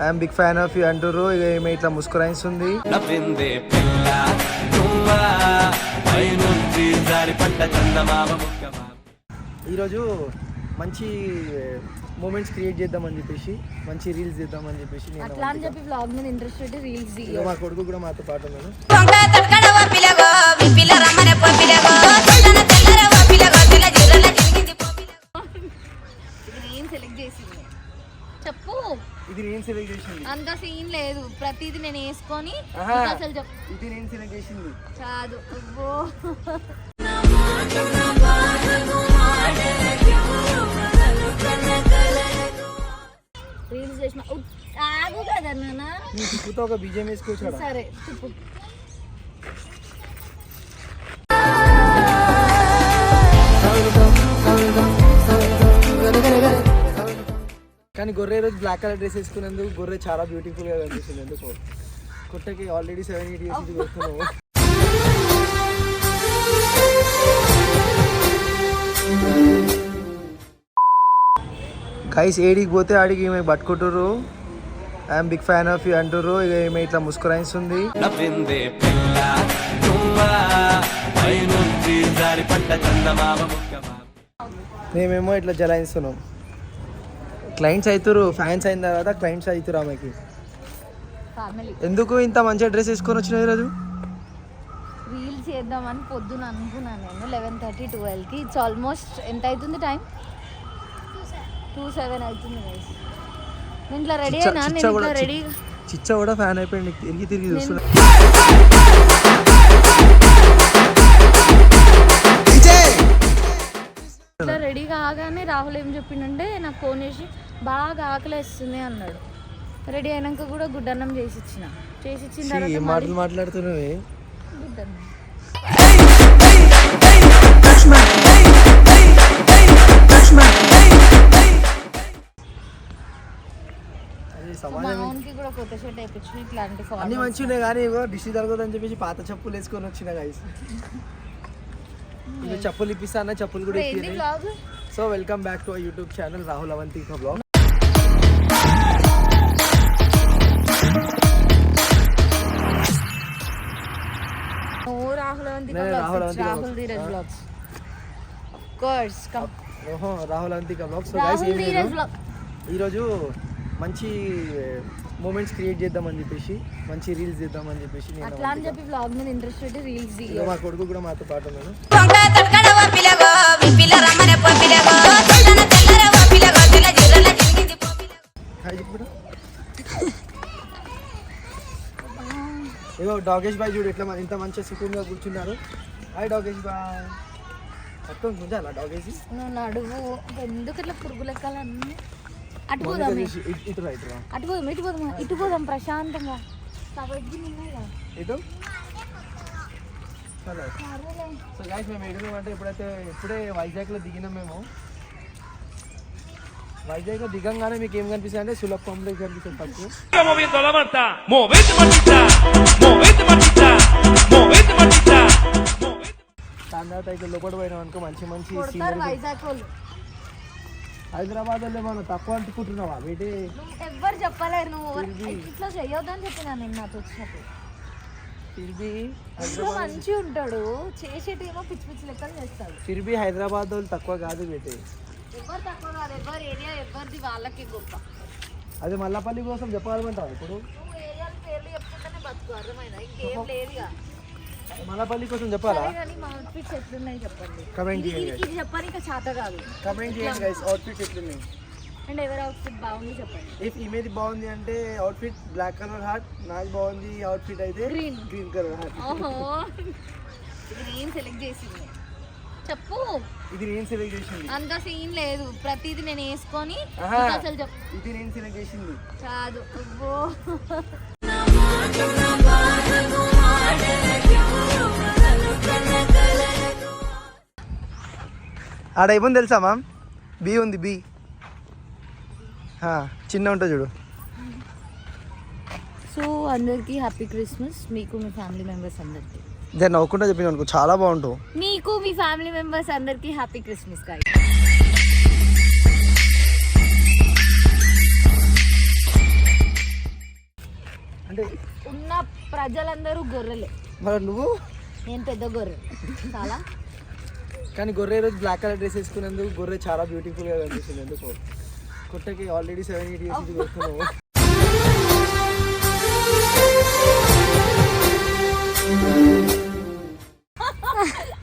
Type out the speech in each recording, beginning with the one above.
I'm big fan of you అంటారు. ఈమె ఇట్లా ముస్కురాయిస్తుంది. ఈరోజు మంచి మూమెంట్స్ క్రియేట్ చేద్దామని చెప్పేసి, మంచి రీల్స్ చేద్దామని చెప్పేసి అట్లా అని చెప్పి వ్లాగ్ మీద ఇంట్రెస్ట్ పెట్టి రీల్స్ తీయ. మా కొడుకు కూడా మాతో పాటు ఉన్నాను. చెప్పు, ఇది నేను సెలెక్ట్ చేసింది. అంత సీన్ లేదు, ప్రతిదీ నేను వేసుకొని అసలు చెప్పు. ఇది నేను సెలెక్ట్ చేసింది కాదు. రీల్స్ చేసిన ఆగు కదా నాన్న. నీ తిప్పుతో ఒక బీజం వేసుకోవచ్చు. సరే తిప్పు. కానీ గొర్రె రోజు బ్లాక్ కలర్ డ్రెస్ వేసుకునేందుకు గొర్రె చాలా బ్యూటిఫుల్ గా కనిపిస్తుంది. ఎందుకు కుట్టకి ఆల్రెడీ 7-8 years ఇది వస్తున్నావు. గైస్ ఏడికి పోతే ఆడికి ఈమె పట్టుకుంటారు. I'm big fan of you అంటారు. ఈమె ఇట్లా ముస్కురాయిస్తుంది. మేమేమో ఇట్లా జలాయిస్తున్నాం. క్లయింట్స్ అవుతారు, ఫ్యాన్స్ అయిన తర్వాత క్లయింట్స్ అవుతారు ఆమెకి. ఎందుకు ఇంత మంచిగా డ్రెస్ వేసుకొని వచ్చిన ఈరోజు? రీల్స్ చేద్దామని పొద్దున అనుకున్నాను నేను. 11:30 12కి. ఇట్స్ ఆల్మోస్ట్ ఎంత అవుతుంది టైం? 2:07 అవుతుంది గైస్. నేను ఇట్లా రెడీ అయినా. నేను ఇట్లా రెడీ. చిచ్చ కూడా ఫ్యాన్ అయిపోయింది. తిరిగి తిరిగి చూస్తున్నా. ఇట్లా రెడీ కాగానే రాహుల్ ఏం చెప్పిండంటే నాకు ఫోన్ చేసి బాగా ఆకలి వేస్తుంది అన్నాడు. రెడీ అయినాక కూడా గుడ్డన్నం చేసిచ్చిన తర్వాత మాటలు మాట్లాడుతున్నావే. గుడ్డన్నం మామూలుకి కూడా కొత్త షర్ట్ వేయించిన. ఇట్లాంటి అన్ని మంచిగా ఉన్నాయి కానీ డిష్ తగ్గదని చెప్పేసి పాత చెప్పులు వేసుకొని వచ్చిన గైస్. ఇది చెప్పులు ఇప్పిస్తాను, చెప్పులు కూడా ఇప్పించాను. So welcome back to our YouTube channel Rahul Avantika blog. Rahul Dheeraj blogs. Of course come. Rahul Avantika blog. So guys ఈరోజు మంచి మూమెంట్స్ క్రియేట్ చేద్దామని చెప్పేసి, మంచి రీల్స్ చేద్దామని చెప్పేసి అట్లా అని చెప్పి వ్లాగ్ మీద ఇంట్రెస్ట్ పెట్టి రీల్స్ తీయ. మా కొడుకు కూడా మాతో పాటు ఉన్నాను. ఏదో డాగేష్ బాయ్ చూడు ఎట్లా ఇంత మంచిగా సుఖంగా కూర్చున్నారు. Hi Dagesh boy. మొత్తం చూడాలా డాగేష్? నువ్వు నడువు ఎందుకు ఇట్లా పురుగు లెక్కలన్నీ. అటు పోదాం, ఇటు పోదాం ప్రశాంతంగా. ఇటు సో గైస్ మేము ఎడుగుమంటే ఇప్పుడే వైజాగ్లో దిగినాం. మేము వైజాగ్లో దిగంగానే మీకు ఏం కనిపిస్తుంది అంటే సులభ కాంప్లెక్స్ కనిపిస్తుంది. తక్కువ దాని తర్వాత అయితే లోపల పోయినాం అనుకో మంచి మంచి సీనరీ. హైదరాబాద్ లో మనం తక్కువ అంటుకుంటున్నావా? వీటి ఎవ్వరు చెప్పలేరు. నువ్వు ఇట్లా చెయ్యొద్దని చెప్పినా నేను నాతో వచ్చినప్పుడు. మంచి ఉంటాడు, చేసేటేమో పిచ్చి పిచ్చి లెక్కలు చేస్తాడు. ఫిర్బీ హైదరాబాద్ వాళ్ళు తక్కువ కాదు బేటే. ఎవరు తక్కువ కాదు, ఎవరు ఏరియా ఎవరిది వాళ్ళకి గొప్ప. అది మల్లపల్లి కోసం చెప్పాలంటావు ఇప్పుడు. నువ్వు ఏరియాల పేర్లు చెప్తుంటేనే బతుకు, అర్థమైనా? ఇంకేం లేదుగా. మల్లపల్లి కోసం చెప్పాలా? మా అవుట్ఫిట్స్ ఎట్లున్నాయి చెప్పండి. కమెంట్ చేయండి. ఇది చెప్పాలి ఇంకా చేత కాదు. కమెంట్ చేయండి గైస్, అవుట్ఫిట్స్ ఎట్లున్నాయి అండ్ ఎవరి అవుట్ఫిట్ బాగుంది చెప్పండి. ఇఫ్ ఇమేజ్ బాగుంది అంటే అవుట్ఫిట్ బ్లాక్ కలర్ హార్ట్, నాకు బాగుంది అవుట్ఫిట్ అయితే గ్రీన్ కలర్ హార్ట్. ఓహో, ఇది నేను సెలెక్ట్ చేసింది. చెప్పు, ఇది నేను సెలెక్ట్ చేసింది. అంత సీన్ లేదు, ప్రతిదీ నేను వేసుకొని అసలు చెప్పు. ఇది నేను సెలెక్ట్ చేసింది కాదు. ఆడ ఏముంది తెలుసా మ్యామ్? బి ఉంది, బి చిన్న ఉంటుంది చూడు. సో అందరికీ హ్యాపీ క్రిస్మస్. మీకు మీ ఫ్యామిలీ మెంబర్స్ అందరికీ. దాన్ని నవ్వుకుంటా చెప్పింది అనుకో, చాలా బాగుంటావు. మీకు మీ ఫ్యామిలీ మెంబర్స్ అందరికీ హ్యాపీ క్రిస్మస్ గాయ్. అంటే ఉన్న ప్రజలందరూ గొర్రెలే, మరి నువ్వు నేను పెద్ద గొర్రె చాలా. కానీ గొర్రె రోజు బ్లాక్ కలర్ డ్రెస్ వేసుకునేందుకు గొర్రె చాలా బ్యూటిఫుల్గా కనిపిస్తుంది. ఎందుకు కుట్టకి ఆల్రెడీ 7-8 years నుంచి కొడుతున్నావు.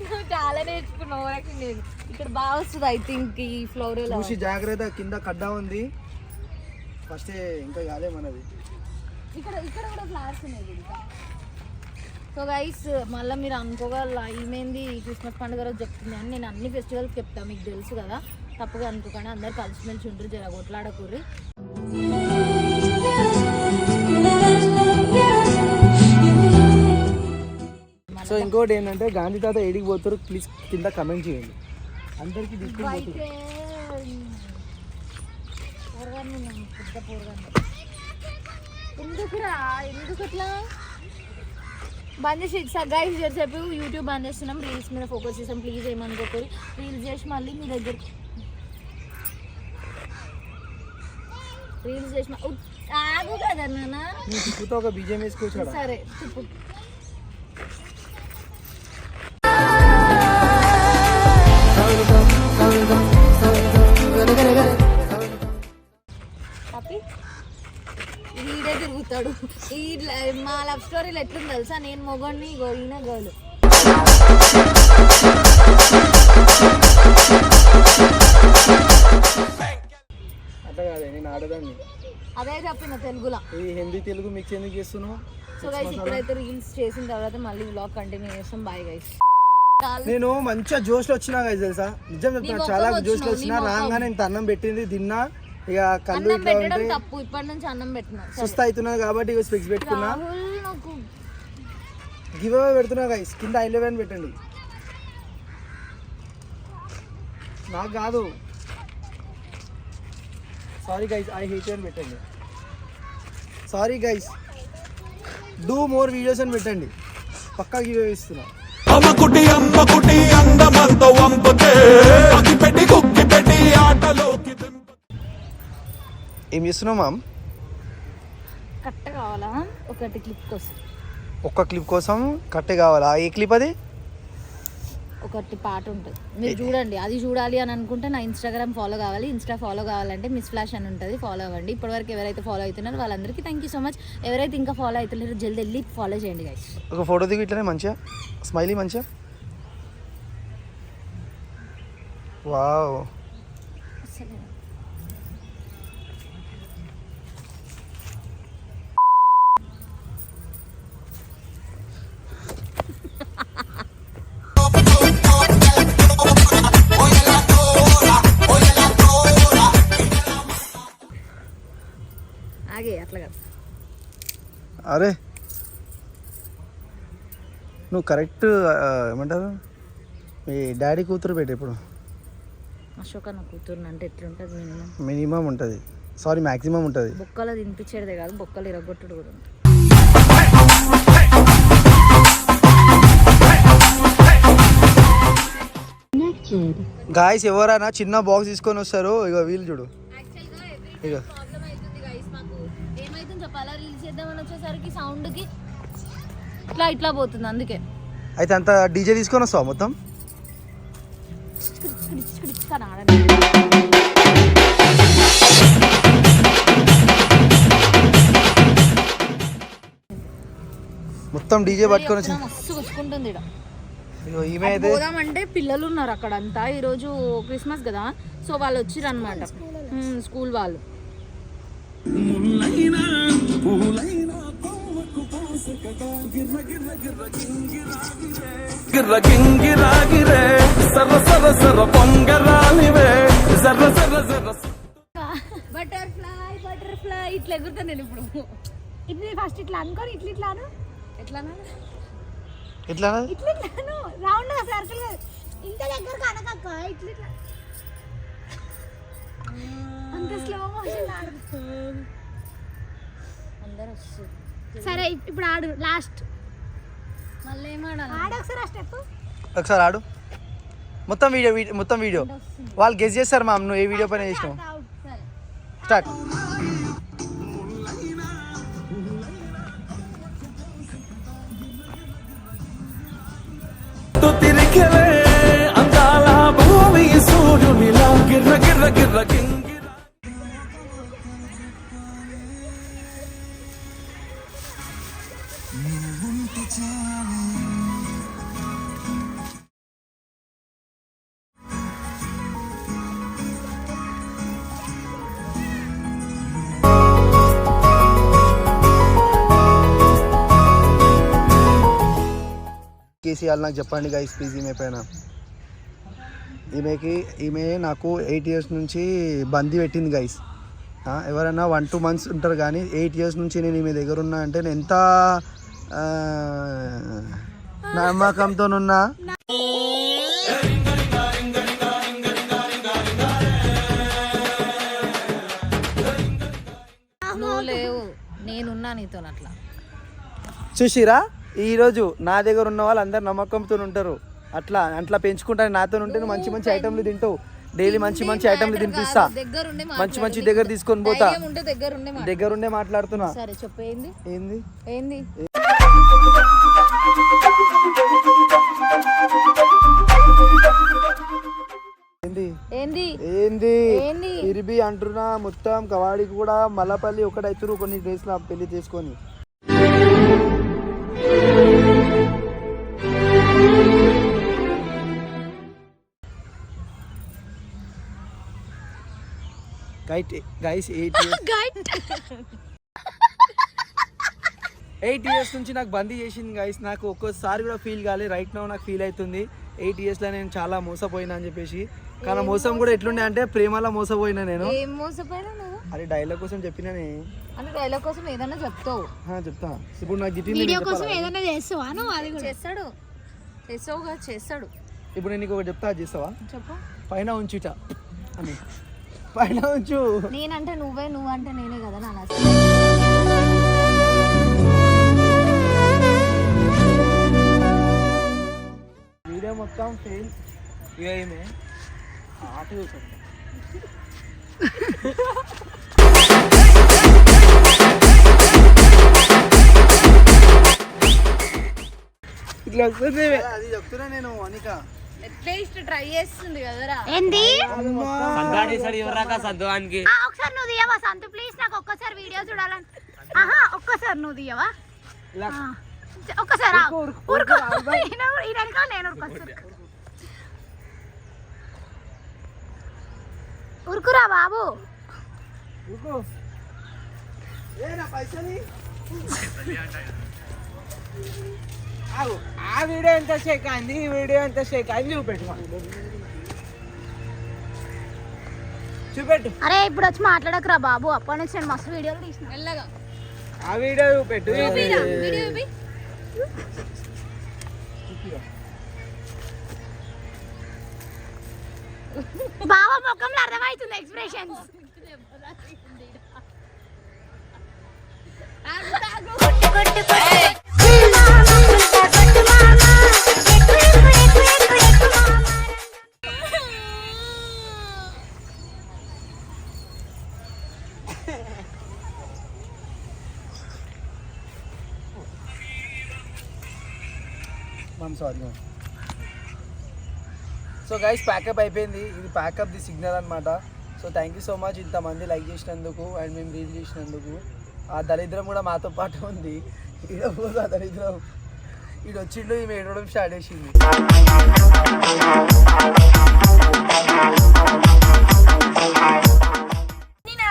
నువ్వు చాలా నేర్చుకున్నావు. నేను ఇక్కడ బాగా వస్తుంది ఐ థింక్ ఈ ఫ్లోర్ చూసి జాగ్రత్త, కింద కడ్డా ఉంది ఫస్ట్, ఇంకా కాలే మనది. ఇక్కడ ఇక్కడ కూడా ఫ్లవర్స్ ఉన్నాయి. సో గైస్ మళ్ళీ మీరు అనుకోగల ఈమెంది క్రిస్మస్ పండుగ రోజు చెప్తుంది అని. నేను అన్ని ఫెస్టివల్స్ చెప్తాను, మీకు తెలుసు కదా, తప్పుగా అనుకోకండి. అందరు కలిసిమెలిసి ఉంటారు, జర కొట్లాడకూర్రి. సో ఇంకోటి ఏంటంటే గాంధీ తాత ఏడికి పోతారు ప్లీజ్ కింద కమెంట్ చేయండి. అందరికీ తీసుకుని ఎందుకురా ఎందుకు అట్లా బంద్ చేసి గైస్ చెప్పి యూట్యూబ్ బంద్ చేస్తున్నాం, రీల్స్ మీద ఫోకస్ చేస్తాం. ప్లీజ్ ఏమనుకోకూడదు, రీల్స్ చేసి మళ్ళీ మీ దగ్గర రీల్స్ చేసి ఆగు కదా నాన్న. ఒక బీజేం వేసుకోవచ్చు. సరే చెప్పు. వీడే తిరుగుతాడు. ఈ మా లవ్ స్టోరీలు ఎట్లుంది తెలుసా, నేను మొగోడిని ఈయన గర్ల్. అట్లా కాదే, నేను ఆడదాన్ని. అదే చెప్పిన తెలుగులో. ఈ హిందీ తెలుగు మిక్స్ ఎందుకు చేస్తున్నావు? సో గైస్ ఇప్పుడైతే రీల్స్ చేసిన తర్వాత మళ్ళీ వ్లాగ్ కంటిన్యూ చేస్తాం. Bye guys. నేను మంచిగా జోష్లో వచ్చినా గైస్ తెలుసా, నిజం చెప్తున్నా, చాలా జోష్లో వచ్చినా. రాగానే ఇంత అన్నం పెట్టింది తిన్నా, ఇక కళ్ళు ఇట్లా తప్పు. ఇప్పటి నుంచి అన్నం పెట్టినా సుస్థ అవుతున్నది కాబట్టి ఇక స్పెక్స్ పెట్టుకున్నా. గివ్ అవే పెడుతున్నా గైస్, కింద 11 పెట్టండి. నాకు కాదు, sorry guys, I hate you అని పెట్టండి. Sorry guys, do more videos అని పెట్టండి. పక్కా గివ్ అవే ఇస్తున్నా. ఏం చేస్తున్నావు మామ్? కట్ట కావాలా? ఒకటి క్లిప్ కోసం. ఒక్క క్లిప్ కోసం కట్టే కావాలా? ఏ క్లిప్ అది? ఒకటి పాట ఉంటుంది, మీరు చూడండి. అది చూడాలి అని అనుకుంటే నా ఇన్స్టాగ్రామ్ ఫాలో కావాలి. ఇన్స్టా ఫాలో కావాలంటే మిస్ ఫ్లాష్ అని ఉంటుంది, ఫాలో అవ్వండి. ఇప్పటివరకు ఎవరైతే ఫాలో అవుతున్నారో వాళ్ళందరికీ థ్యాంక్ యూ సో మచ్. ఎవరైతే ఇంకా ఫాలో అవుతలేరో జల్దీ వెళ్ళి ఫాలో చేయండి గైస్. ఒక ఫోటో దిగి ఇట్లనే మంచిగా స్మైలీ మంచిగా. వావ్, అట్లా కదా. అరే నువ్వు కరెక్ట్ ఏమంటారు, మీ డాడీ కూతురు పెట్టి ఇప్పుడు అశోక నా కూతురు అంటే ఎట్లుంటుంది? మినిమం ఉంటుంది, సారీ మ్యాక్సిమం ఉంటుంది. బొక్కలు తినిపించేదే కాదు, బొక్కలు ఇరగొట్టుడు కూడా ఉంటుంది. గాయస్ ఎవరైనా చిన్న బాక్స్ తీసుకొని వస్తారు, ఇక వీళ్ళు చూడు. ఇక ఏమైతుంది చెప్పాలా, రీల్స్ చేద్దామని వచ్చేసరికి సౌండ్కి ఇట్లా ఇట్లా పోతుంది. అందుకే అయితే అంత డీజే తీసుకొని వస్తావా మొత్తం? మొత్తం డీజే పట్టుకొని వచ్చి మస్తు కూర్చుకుంటుంది. ఈమె అయితే పోదామంటే పిల్లలు ఉన్నారు అక్కడంతా, ఈరోజు క్రిస్మస్ కదా, సో వాళ్ళు వచ్చిర్రు అనమాట, స్కూల్ వాళ్ళు. బటర్ఫ్లై బటర్ఫ్లై ఇట్లా ఎగురుతాను నేను ఇప్పుడు. ఇది ఫస్ట్ ఇట్లా అనుకోని ఇట్లా ఇట్లాను ఎట్లాను ఎట్లా ఇట్లా ఇట్లాను రౌండ్ సర్కిల్ ఇంత దగ్గర కనకక్క ఇట్లా ఇట్లా అంత స్లో మోషన్ అందరూ వస్తారు. సరే ఇప్పుడు ఆడు లాస్ట్. మళ్ళీ ఏమాడాలి? ఆడు ఒకసారి ఆ స్టెప్ ఒకసారి ఆడు. మొత్తం వీడియో వాళ్ళు గెస్ చేస్తారు మ్యామ్, నువ్వు ఏ వీడియో పైన చేసినావు. స్టార్ట్. తాకెలే అందాల భూమి సూర్యునిలా గిర్ర గిర్ర గిర్ర గింగిర కేసీఆర్ నాకు చెప్పండి గైస్ ప్లీజ్ ఈమె పైన. ఈమె నాకు 8 years నుంచి బందీ పెట్టింది గైస్. ఎవరైనా 1-2 months ఉంటారు కానీ 8 years నుంచి నేను ఈమె దగ్గర ఉన్నా అంటే నేను ఎంత నమ్మకంతో ఉన్నా. నువ్వు లేవు, నేనున్నా నీతో అట్లా. చూసిరా ఈరోజు నా దగ్గర ఉన్న వాళ్ళు అందరు నమ్మకంతో ఉంటారు. అట్లా పెంచుకుంటాను. నాతో ఉంటే నువ్వు మంచి మంచి ఐటమ్లు తింటావు. డైలీ మంచి మంచి ఐటమ్లు తినిపిస్తా. మంచి మంచి దగ్గర తీసుకొని పోతా. దగ్గరుండే మాట్లాడుతున్నా. సరే చెప్పు. ఏంది ఏంది ఏంది ఏంది ఏంది ఏంది ఇరిబి అంటున్నా. మొత్తం కవాడికి కూడా మల్లపల్లి ఒకటైతురు కొన్ని డేస్ లో పెళ్లి చేసుకొని. గైస్ 8 years నుంచి నాకు బందీ చేసింది గైస్. నాకు ఒక్కోసారి కూడా ఫీల్ కాలే. రైట్ నౌ నాకు ఫీల్ అవుతుంది 8 years లో నేను చాలా మోసపోయినా అని చెప్పేసి. కానీ మోసం కూడా ఎట్లుండే అంటే ప్రేమలో మోసపోయినా నేను. ఏం మోసపోయినా నువ్వు? అరే డైలాగ్ కోసం చెప్పినానే. అంటే డైలాగ్ కోసం ఏదైనా చెప్తావు. చెప్తా. ఇప్పుడు నాకు వీడియో కోసం ఏదైనా చేస్తావా నువ్వు? అది చేస్తాడు. చేస్తాడు. ఇప్పుడు నేను నీకు ఒకటి చెప్తా, అది చేస్తావా? చెప్పు. పైన ఉంచుట అని. పైన ఉంచు. నేనంటే నువ్వే, నువ్వు అంటే నేనే కదా నాన్న. వీడియో మొత్తం ఫెయిల్. ఏమే ఆట చూసాను. ఇట్లా వస్తుంది. అది చెప్తున్నా నేను అనిక. అట్లీస్ట్ ట్రై చేస్తుంది కదరా. ఏంది ఒకసారి నువ్వు తీయవా సంతు ప్లీజ్? నాకు ఒక్కసారి వీడియో చూడాలని. ఒక్కసారి నువ్వు తీయవా? ఒక్కసారి నేను ఉరుకురా బాబు. ఆ వీడియో ఎంత షేక్ అయింది, ఈ వీడియో ఎంత షేక్ అయింది చూపెట్టు. అరే ఇప్పుడు వచ్చి మాట్లాడకురా బాబు. అప్పటి నుంచి నేను మస్తు వీడియోలు తీసిన. మెల్లగా ఆ వీడియో చూపెట్టు. బాబా ముఖంలో అర్థమవుతుంది ఎక్స్ప్రెషన్స్. సో గైస్ ప్యాకప్ అయిపోయింది. ఇది ప్యాకప్ ది సిగ్నల్ అనమాట. So thank you so much ఇంతమంది లైక్ చేసినందుకు అండ్ మేము రీల్ చేసినందుకు. ఆ దరిద్రం కూడా మాతో పాటు ఉంది. ఈడపోదు ఆ దరిద్రం. ఈడు వచ్చిండు, ఈమె ఏడవడం స్టార్ట్ చేసింది.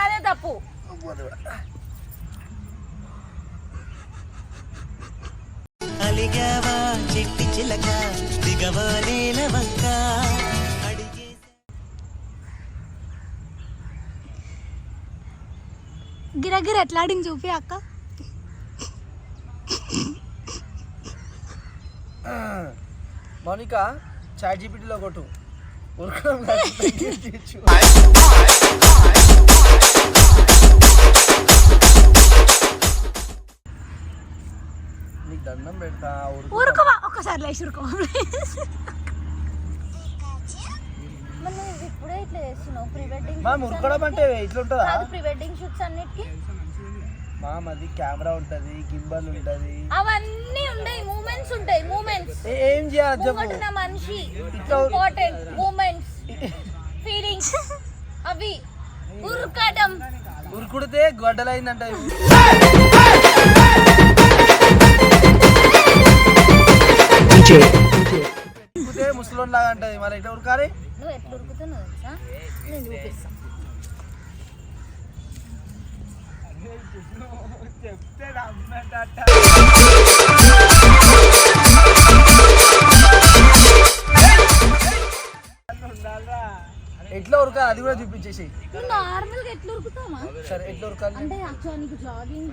అదే తప్పు. అలిగావా చెట్టి చిలక దిగవా నేల వంక. గిరగిర ఎట్లాడింది చూపి అక్క. మౌనిక చాట్ జీపీటీలో కొట్టు. నీకు దండం పెడతా. ఊరుకోవా ఒక్కసారి లేచి ఊరుకో. ఇప్పుడే ఇట్లా చేస్తున్నావు. ప్రీ వెడ్డింగ్ ఉరకడం అంటే ఇట్లా ఉంటుందా? ప్రీ వెడ్డింగ్ షూట్స్ అన్నిటికీ మాది కెమెరా ఉంటది, గింబల్ ఉంటది, అవన్నీ ఉంటాయి, మూమెంట్స్ ఉంటాయి. మూమెంట్స్ ఏం చేయాలి చెప్పు. ముంగట మనిషి ఇంపార్టెంట్ మూమెంట్స్ ఫీలింగ్స్ అవి ఉరకడం. ఉరుకుడితే గొడ్డలైందంట. ఉరుకుతే ముసలోన్ లాగా అంటది, మరి ఎట్లా ఉరకాలి? నువ్వు ఎట్లా ఉరుకుతున్నావు తెలుసా? నేను చూపిస్తా. ఎట్లా ఉరకాలి అది కూడా చూపించేసి. నువ్వు నార్మల్గా ఎట్లా ఉరుకుతావా? సరే ఎట్లా ఉరకాలి? అంటే యాక్చువల్ నీకు జాగింగ్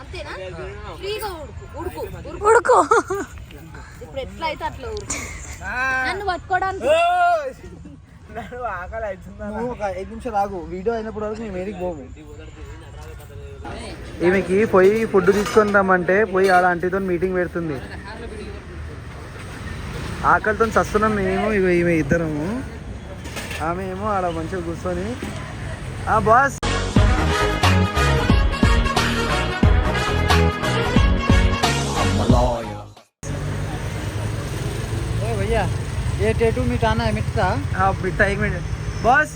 అంతేనా? ఫ్రీగా ఉడుకు ఉడుకు ఉడుకు. ఇప్పుడు ఎట్లా అయితే అట్లా ఉడుకు. నన్ను పట్టుకోవడానికి ఆకలి అవుతుంది. ఒక 5 నిమిషాలు ఆగు, వీడియో అయినప్పుడు వరకు మేము ఏడికి పోము. ఈమెకి పోయి ఫుడ్ తీసుకొని రమ్మంటే పోయి ఆడ ఆంటీతో మీటింగ్ పెడుతుంది. ఆకలితో చస్తున్నాం మేము, ఈమె ఇద్దరము. ఆమె ఏమో ఆడ మంచిగా కూర్చొని బాస్ भैया ये टैटू मिटाना है, मिटता? हाँ मिटता, 1 मिनट बॉस।